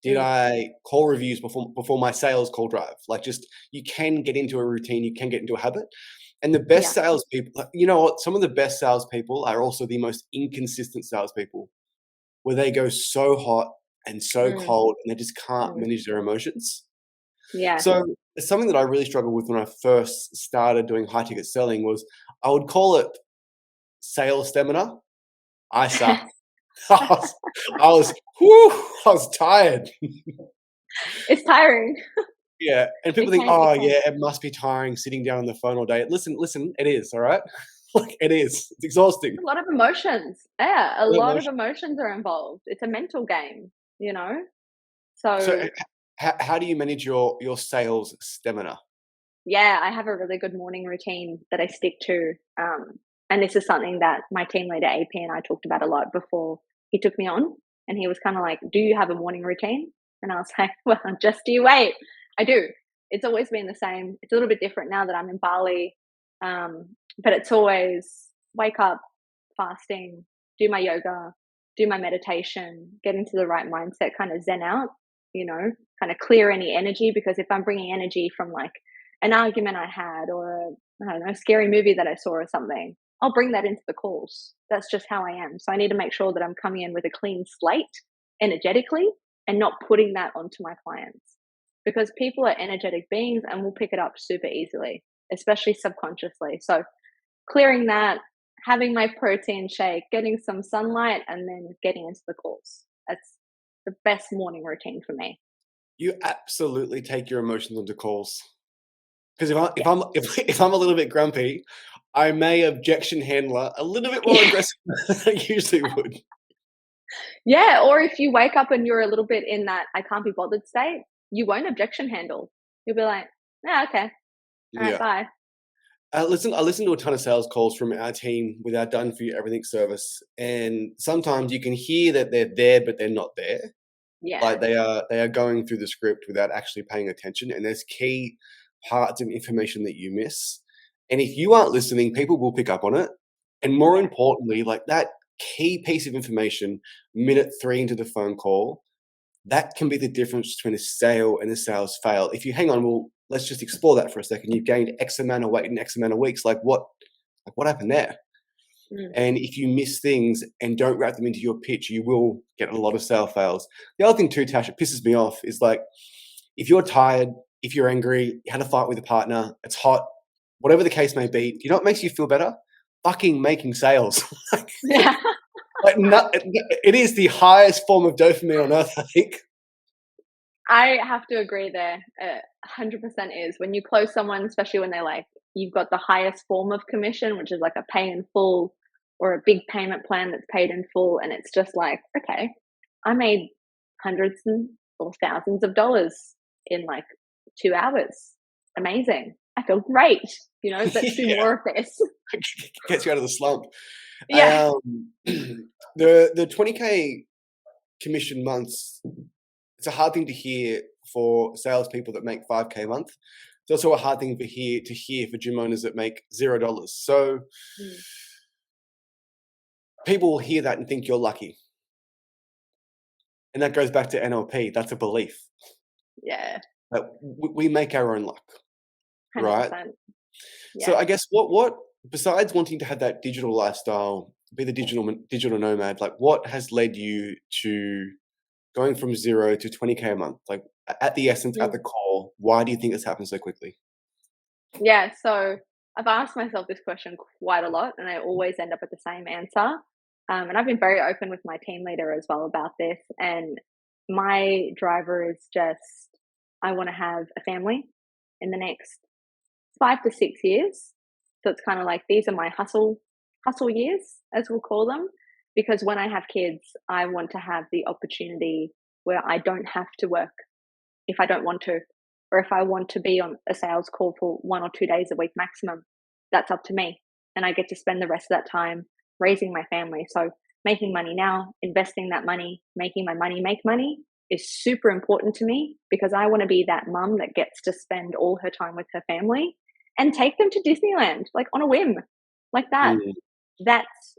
Did I call reviews before my sales call drive? Like, just, you can get into a routine, you can get into a habit. And the best salespeople, you know what? Some of the best salespeople are also the most inconsistent salespeople, where they go so hot and so cold, and they just can't manage their emotions. Yeah. So it's something that I really struggled with when I first started doing high ticket selling. Was I would call it sales stamina. I suck. I was tired. It's tiring. Yeah, and people think, "Oh, yeah, it must be tiring sitting down on the phone all day." Listen, it is, all right? Like, it is. It's exhausting. A lot of emotions. Yeah, a lot of Emotion. emotions are involved. It's a mental game, So So how do you manage your sales stamina? yeah, I have a really good morning routine that I stick to. And this is something that my team leader AP and I talked about a lot before he took me on. And he was kind of like, "Do you have a morning routine?" And I was like, "Well, just you wait." I do. It's always been the same. It's a little bit different now that I'm in Bali. But it's always wake up, fasting, do my yoga, do my meditation, get into the right mindset, kind of zen out, kind of clear any energy. Because if I'm bringing energy from like an argument I had, or I don't know, a scary movie that I saw or something, I'll bring that into the calls. That's just how I am. So I need to make sure that I'm coming in with a clean slate energetically, and not putting that onto my clients, because people are energetic beings and will pick it up super easily, especially subconsciously. So clearing that, having my protein shake, getting some sunlight, and then getting into the calls. That's the best morning routine for me. You absolutely take your emotions onto calls. Because if I Yeah. if I'm if I'm a little bit grumpy, I may objection handler a little bit more Yeah. aggressive than I usually would. Yeah, or if you wake up and you're a little bit in that I can't be bothered state, you won't objection handle. You'll be like, "Yeah, okay. All right, Yeah. bye." I listen to a ton of sales calls from our team with our done for you everything service, and sometimes you can hear that they're there, but they're not there. Yeah. Like they are going through the script without actually paying attention, and there's key parts of information that you miss. And if you aren't listening, people will pick up on it. And more Yeah. importantly, like that key piece of information, minute 3 into the phone call, that can be the difference between a sale and a sales fail. If you hang on, well, let's just explore that for a second. You've gained X amount of weight in X amount of weeks. Like what happened there? Mm. And if you miss things and don't wrap them into your pitch, you will get a lot of sale fails. The other thing too, Tash, it pisses me off is like if you're tired, if you're angry, you had a fight with a partner, it's hot, whatever the case may be, you know what makes you feel better? Fucking making sales. Yeah. Like it is the highest form of dopamine on earth, I think. I have to agree there. 100% is when you close someone, especially when they're like, you've got the highest form of commission, which is like a pay in full or a big payment plan that's paid in full. And it's just like, okay, I made or thousands of dollars in like 2 hours. Amazing. I feel great. Let's do Yeah, more of this. gets you out of the slump. Yeah. The 20K commission months, it's a hard thing to hear for salespeople that make 5K a month. It's also a hard thing to hear for gym owners that make $0. So Mm. people will hear that and think you're lucky. And that goes back to NLP. That's a belief. Yeah. That we make our own luck, right? 100%. So Yeah. I guess what besides wanting to have that digital lifestyle, be the digital nomad, like what has led you to going from 0 to 20K a month? Like at the essence, at Mm. the core, why do you think it's happened so quickly? Yeah, so I've asked myself this question quite a lot, and I always end up with the same answer. And I've been very open with my team leader as well about this. And my driver is just, I want to have a family in the next 5 to 6 years. So it's kind of like these are my hustle years, as we'll call them, because when I have kids, I want to have the opportunity where I don't have to work if I don't want to, or if I want to be on a sales call for 1 or 2 days a week maximum, that's up to me. And I get to spend the rest of that time raising my family. So making money now, investing that money, making my money make money is super important to me because I want to be that mum that gets to spend all her time with her family and take them to Disneyland, like on a whim, like that. Mm. That's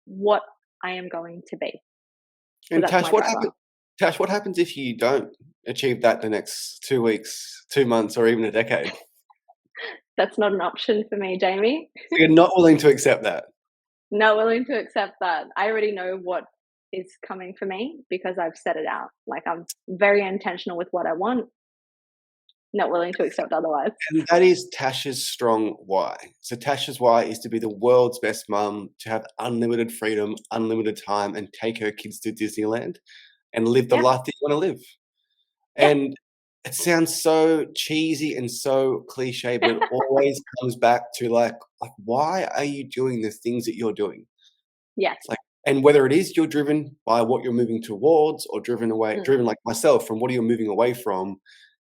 what I am going to be. So And that's my driver. Tash, what happens if you don't achieve that the next 2 weeks, 2 months, or even a decade? That's not an option for me, Jamie. So you're not willing to accept that. Not willing to accept that. I already know what is coming for me because I've set it out. Like I'm very intentional with what I want, not willing to accept otherwise. And that is Tasha's strong why. So Tasha's why is to be the world's best mum, to have unlimited freedom, unlimited time, and take her kids to Disneyland and live the Yeah. life that you want to live. Yeah. And it sounds so cheesy and so cliche, but it always comes back to like why are you doing the things that you're doing? Yeah. It's like, and whether it is you're driven by what you're moving towards or driven like myself from what you're moving away from,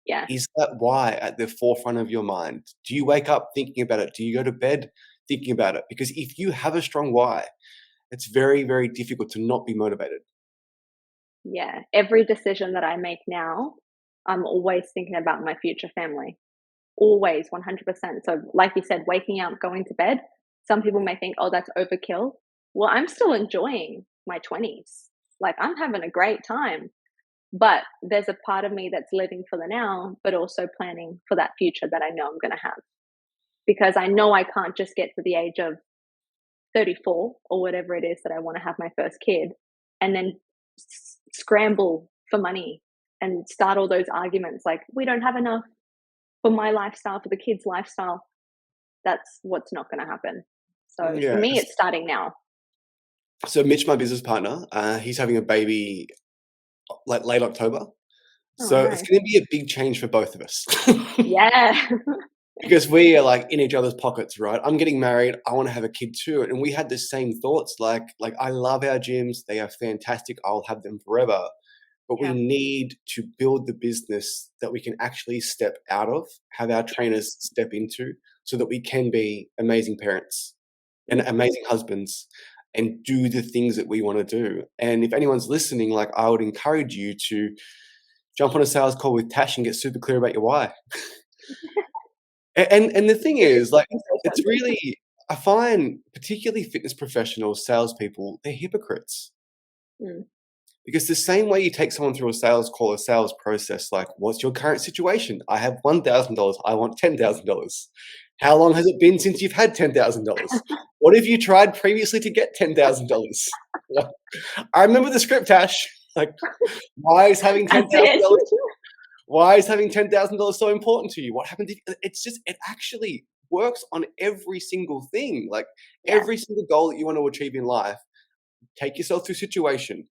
Yeah. is that why at the forefront of your mind? Do you wake up thinking about it? Do you go to bed thinking about it? Because if you have a strong why, it's very, very difficult to not be motivated. Yeah. Every decision that I make now, I'm always thinking about my future family. Always 100%. So like you said, waking up, going to bed, some people may think, oh, that's overkill. Well, I'm still enjoying my 20s. Like I'm having a great time. But there's a part of me that's living for the now, but also planning for that future that I know I'm going to have. Because I know I can't just get to the age of 34 or whatever it is that I want to have my first kid and then scramble for money and start all those arguments like, we don't have enough for my lifestyle, for the kids' lifestyle. That's what's not going to happen. So for Yeah. me, it's starting now. So Mitch, my business partner, he's having a baby like late October. Oh, So it's nice. going to be a big change for both of us. Yeah. Because we are like in each other's pockets, right? I'm getting married. I want to have a kid too. And we had the same thoughts. Like I love our gyms. They are fantastic. I'll have them forever. But we Yeah. need to build the business that we can actually step out of, have our trainers step into, so that we can be amazing parents and amazing husbands and do the things that we want to do. And if anyone's listening, like I would encourage you to jump on a sales call with Tash and get super clear about your why. And the thing is, like, it's really, I find particularly fitness professionals, salespeople, they're hypocrites. Mm. Because the same way you take someone through a sales call, a sales process, like, what's your current situation? I have $1,000. I want $10,000. How long has it been since you've had $10,000? What have you tried previously to get $10,000? I remember the script, Ash. Like, why is having That's $10,000? it. Why is having $10,000 so important to you? What happened if it actually works on every single thing. Like Yeah. every single goal that you want to achieve in life, take yourself through situation,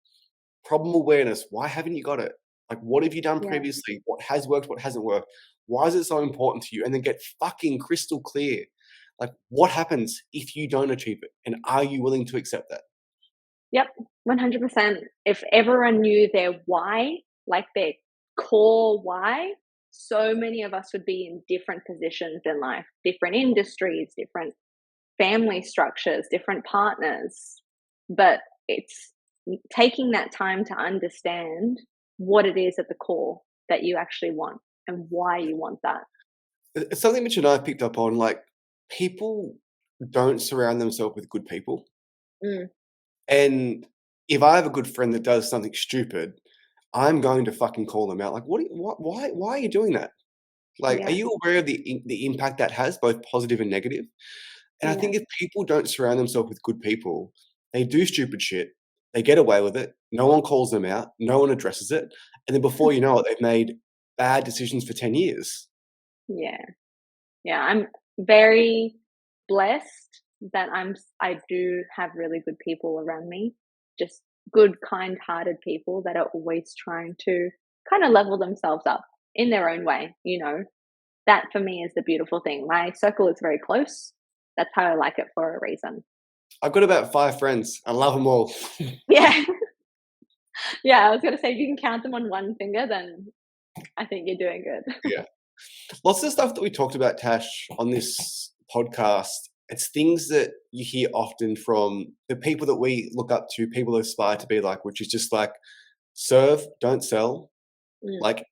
problem awareness. Why haven't you got it? Like, what have you done Yeah. previously? What has worked? What hasn't worked? Why is it so important to you? And then get fucking crystal clear. Like, what happens if you don't achieve it? And are you willing to accept that? Yep, 100%. If everyone knew their why, like their core why, so many of us would be in different positions in life, different industries, different family structures, different partners. But it's taking that time to understand what it is at the core that you actually want and why you want that. It's something Mitch and I picked up on. Like, people don't surround themselves with good people. Mm, And if I have a good friend that does something stupid, I'm going to fucking call them out. Like, why are you doing that? Like, are yeah, you aware of the impact that has, both positive and negative? And I yeah, think if people don't surround themselves with good people, they do stupid shit. They get away with it. No one calls them out. No one addresses it. And then before you know it, they've made bad decisions for 10 years. yeah, yeah. I'm very blessed that I do have really good people around me, just good, kind-hearted people that are always trying to kind of level themselves up in their own way. That for me is the beautiful thing. My circle is very close. That's how I like it for a reason. I've got about 5 friends. I love them all. Yeah, yeah. I was gonna say if you can count them on one finger, then I think you're doing good. Yeah. Lots of the stuff that we talked about, Tash, on this podcast, it's things that you hear often from the people that we look up to, people who aspire to be like, which is just like, serve, don't sell, Mm, like,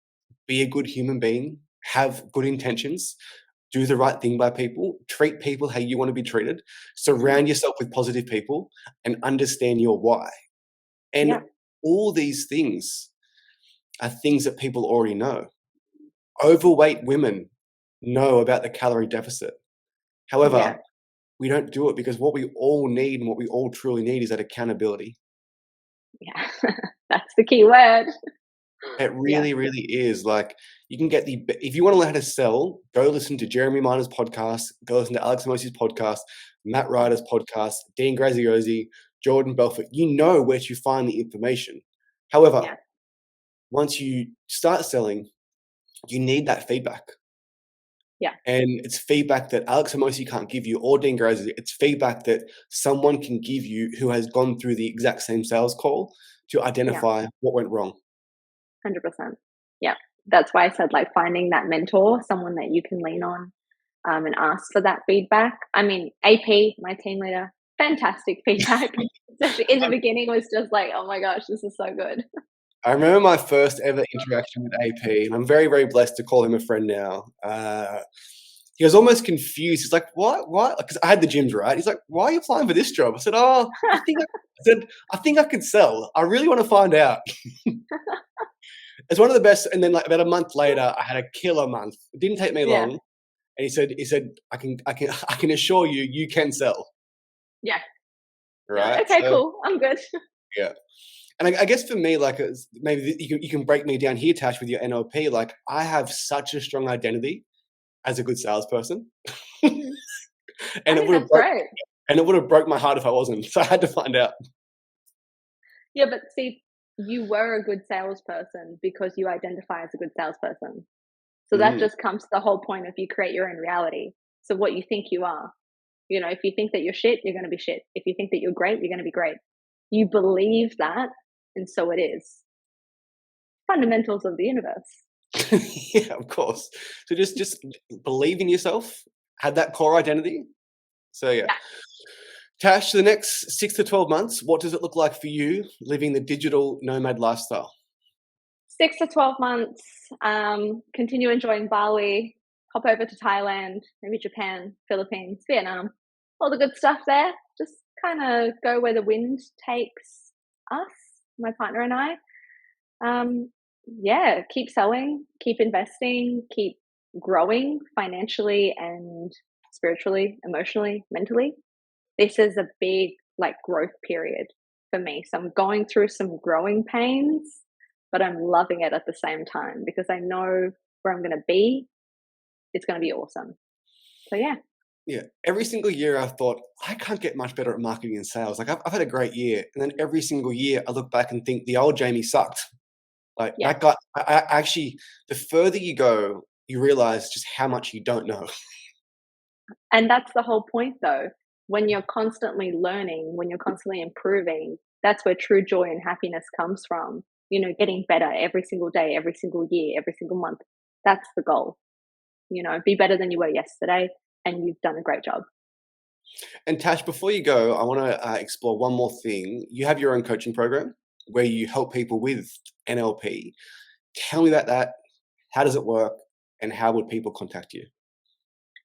be a good human being, have good intentions, do the right thing by people, treat people how you want to be treated, surround yourself with positive people, and understand your why. And yeah, all these things are things that people already know. Overweight women know about the calorie deficit. yeah, However, we don't do it because what we all need and what we all truly need is that accountability. yeah. That's the key word. It Yeah, really, really is. Like, you can get if you want to learn how to sell, go listen to Jeremy Miner's podcast, go listen to Alex Mosi's podcast, Matt Ryder's podcast, Dean Graziosi, Jordan Belfort. You know where to find the information. However, yeah, once you start selling, you need that feedback. yeah, And it's feedback that Alex Mosi can't give you or Dean Graziosi. It's feedback that someone can give you who has gone through the exact same sales call to yeah. identify what went wrong. 100%. Yeah. That's why I said like finding that mentor, someone that you can lean on, and ask for that feedback. I mean, AP, my team leader, fantastic feedback. Especially in the beginning was just like, oh my gosh, this is so good. I remember my first ever interaction with AP, and I'm very, very blessed to call him a friend now. He was almost confused. He's like, "What? What?" Because I had the gyms right. He's like, "Why are you applying for this job?" I said, "Oh, I think I could sell. I really want to find out." It's one of the best. And then, like about a month later, I had a killer month. It didn't take me Yeah. long. And he said, I can assure you, you can sell." Yeah. Right. Okay, So, cool. I'm good. yeah. And I guess for me, like, maybe you can break me down here, Tash, with your NLP. Like, I have such a strong identity as a good salesperson, Mhm. I and think that's great. And it would have broke my heart if I wasn't. So I had to find out. Yeah, but see, you were a good salesperson because you identify as a good salesperson. So that just comes to the whole point of you create your own reality. So what you think you are. You know, if you think that you're shit, you're going to be shit. If you think that you're great, you're going to be great. You believe that, and so it is. Fundamentals of the universe. Yeah, of course. So just believe in yourself, have that core identity. So yeah. Tash, the next 6 to 12 months, what does it look like for you living the digital nomad lifestyle? 6 to 12 months, continue enjoying Bali, hop over to Thailand, maybe Japan, Philippines, Vietnam, all the good stuff there. Just kind of go where the wind takes us, my partner and I. Yeah, keep selling, keep investing, keep growing financially and spiritually, emotionally, mentally. This is a big growth period for me. So I'm going through some growing pains, but I'm loving it at the same time because I know where I'm going to be. It's going to be awesome. So yeah. Yeah. Every single year I've thought, I can't get much better at marketing and sales. Like I've had a great year. And then every single year I look back and think the old Jamie sucked. Like that guy, I actually, the further you go, you realize just how much you don't know. And that's the whole point though. When you're constantly learning, when you're constantly improving, that's where true joy and happiness comes from. You know, getting better every single day, every single year, every single month. That's the goal. You know, be better than you were yesterday, and you've done a great job. And Tash, before you go, I want to explore one more thing. You have your own coaching program where you help people with NLP. Tell me about that. How does it work? And how would people contact you?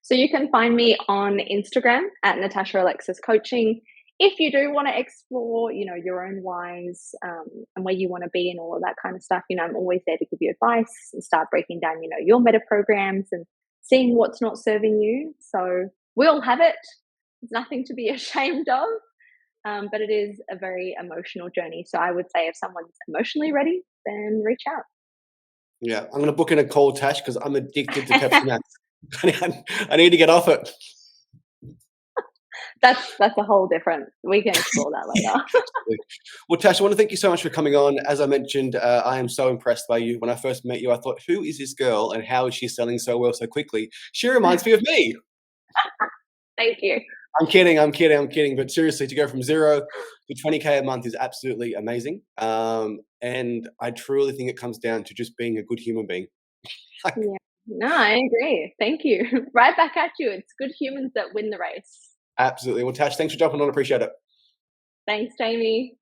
So you can find me on Instagram at Natasha Alexis Coaching. If you do want to explore, you know, your own whys and where you want to be and all of that kind of stuff, you know, I'm always there to give you advice and start breaking down, you know, your meta programs and seeing what's not serving you. So we all have it. It's nothing to be ashamed of, but it is a very emotional journey. So I would say if someone's emotionally ready, then reach out. Yeah, I'm going to book in a call, Tash, because I'm addicted to Pepsi Max. I need to get off it. That's a whole different. We can explore that later. Well, Tash, I want to thank you so much for coming on. As I mentioned, I am so impressed by you. When I first met you, I thought, who is this girl and how is she selling so well so quickly? She reminds me of me. Thank you. I'm kidding. But seriously, to go from 0 to 20K a month is absolutely amazing. And I truly think it comes down to just being a good human being. Yeah. No, I agree. Thank you. Right back at you. It's good humans that win the race. Absolutely. Well, Tash, thanks for jumping on. Appreciate it. Thanks, Jamie.